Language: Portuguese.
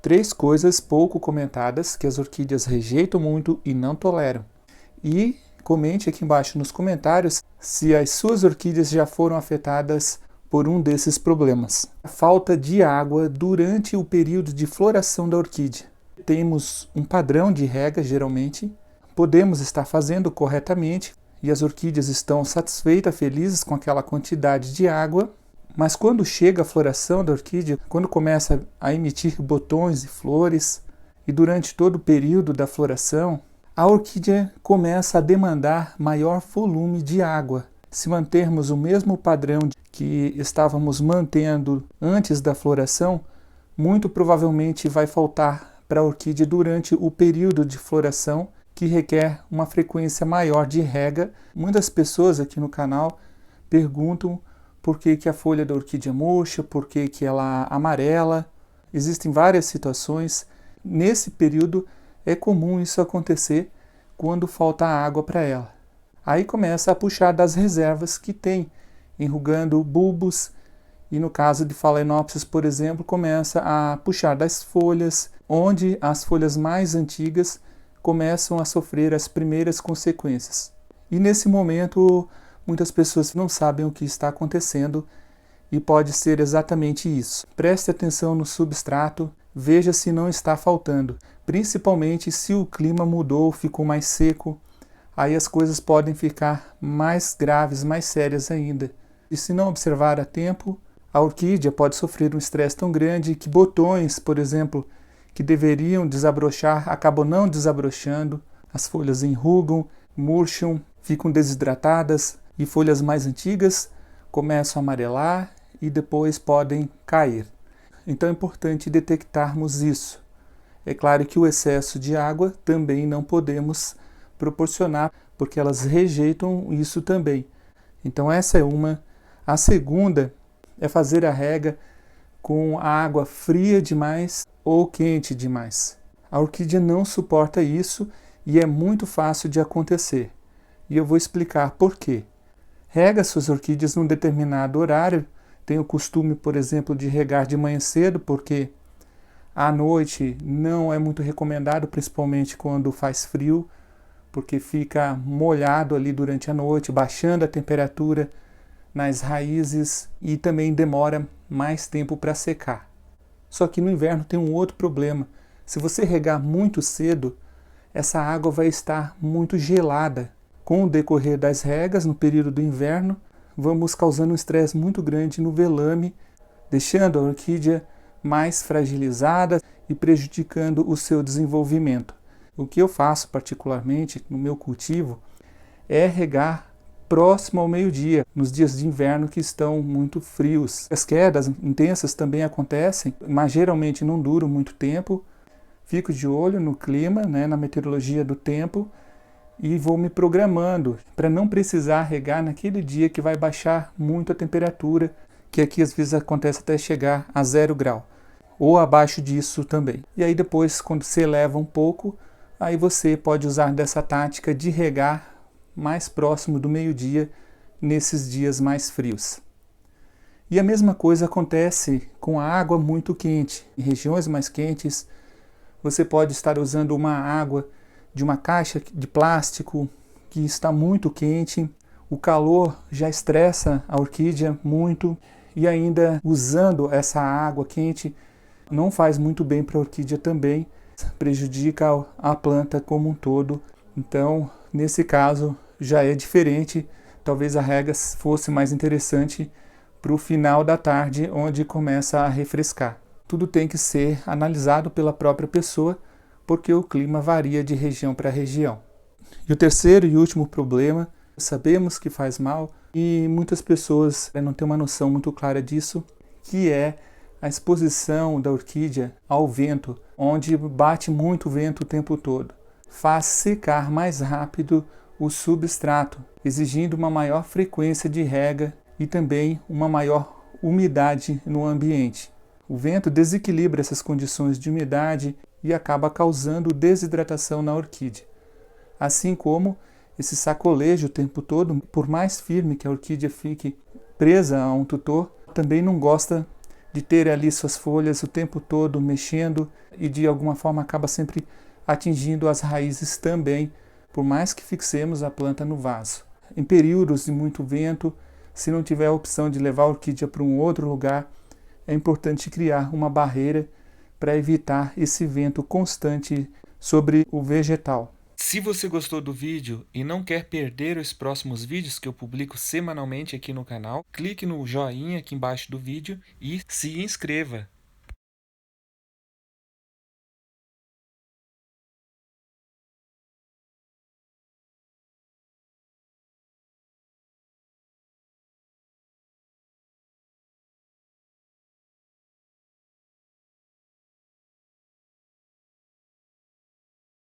3 coisas pouco comentadas que as orquídeas rejeitam muito e não toleram. E comente aqui embaixo nos comentários se as suas orquídeas já foram afetadas por um desses problemas. A falta de água durante o período de floração da orquídea. Temos um padrão de rega, geralmente. Podemos estar fazendo corretamente e as orquídeas estão satisfeitas, felizes com aquela quantidade de água. Mas quando chega a floração da orquídea, quando começa a emitir botões e flores, e durante todo o período da floração, a orquídea começa a demandar maior volume de água. Se mantermos o mesmo padrão que estávamos mantendo antes da floração, muito provavelmente vai faltar para a orquídea durante o período de floração, que requer uma frequência maior de rega. Muitas pessoas aqui no canal perguntam por que a folha da orquídea murcha, por que ela amarela. Existem várias situações. Nesse período é comum isso acontecer quando falta água para ela. Aí começa a puxar das reservas que tem, enrugando bulbos, e no caso de Phalaenopsis, por exemplo, começa a puxar das folhas, onde as folhas mais antigas começam a sofrer as primeiras consequências. E nesse momento, muitas pessoas não sabem o que está acontecendo e pode ser exatamente isso. Preste atenção no substrato, veja se não está faltando, principalmente se o clima mudou, ficou mais seco, aí as coisas podem ficar mais graves, mais sérias ainda. E se não observar a tempo, a orquídea pode sofrer um estresse tão grande que botões, por exemplo, que deveriam desabrochar, acabam não desabrochando, as folhas enrugam, murcham, ficam desidratadas, e folhas mais antigas começam a amarelar e depois podem cair. Então é importante detectarmos isso. É claro que o excesso de água também não podemos proporcionar, porque elas rejeitam isso também. Então essa é uma. A segunda é fazer a rega com a água fria demais ou quente demais. A orquídea não suporta isso e é muito fácil de acontecer. E eu vou explicar por quê. Rega suas orquídeas num determinado horário. Tem o costume, por exemplo, de regar de manhã cedo, porque à noite não é muito recomendado, principalmente quando faz frio, porque fica molhado ali durante a noite, baixando a temperatura nas raízes e também demora mais tempo para secar. Só que no inverno tem um outro problema. Se você regar muito cedo, essa água vai estar muito gelada. Com o decorrer das regas, no período do inverno, vamos causando um estresse muito grande no velame, deixando a orquídea mais fragilizada e prejudicando o seu desenvolvimento. O que eu faço particularmente no meu cultivo é regar próximo ao meio-dia, nos dias de inverno que estão muito frios. As quedas intensas também acontecem, mas geralmente não duram muito tempo. Fico de olho no clima, na meteorologia do tempo, e vou me programando para não precisar regar naquele dia que vai baixar muito a temperatura, que aqui às vezes acontece até chegar a 0 grau, ou abaixo disso também. E aí depois, quando se eleva um pouco, aí você pode usar dessa tática de regar mais próximo do meio-dia nesses dias mais frios. E a mesma coisa acontece com a água muito quente. Em regiões mais quentes, você pode estar usando uma água de uma caixa de plástico que está muito quente, o calor já estressa a orquídea muito e ainda usando essa água quente não faz muito bem para a orquídea também, prejudica a planta como um todo. Então, nesse caso, já é diferente, talvez a rega fosse mais interessante para o final da tarde, onde começa a refrescar. Tudo tem que ser analisado pela própria pessoa, porque o clima varia de região para região. E o terceiro e último problema, sabemos que faz mal e muitas pessoas não têm uma noção muito clara disso, que é a exposição da orquídea ao vento, onde bate muito vento o tempo todo. Faz secar mais rápido o substrato, exigindo uma maior frequência de rega e também uma maior umidade no ambiente. O vento desequilibra essas condições de umidade e acaba causando desidratação na orquídea. Assim como esse sacolejo o tempo todo, por mais firme que a orquídea fique presa a um tutor, também não gosta de ter ali suas folhas o tempo todo mexendo e de alguma forma acaba sempre atingindo as raízes também, por mais que fixemos a planta no vaso. Em períodos de muito vento, se não tiver a opção de levar a orquídea para um outro lugar, é importante criar uma barreira para evitar esse vento constante sobre o vegetal. Se você gostou do vídeo e não quer perder os próximos vídeos que eu publico semanalmente aqui no canal, clique no joinha aqui embaixo do vídeo e se inscreva.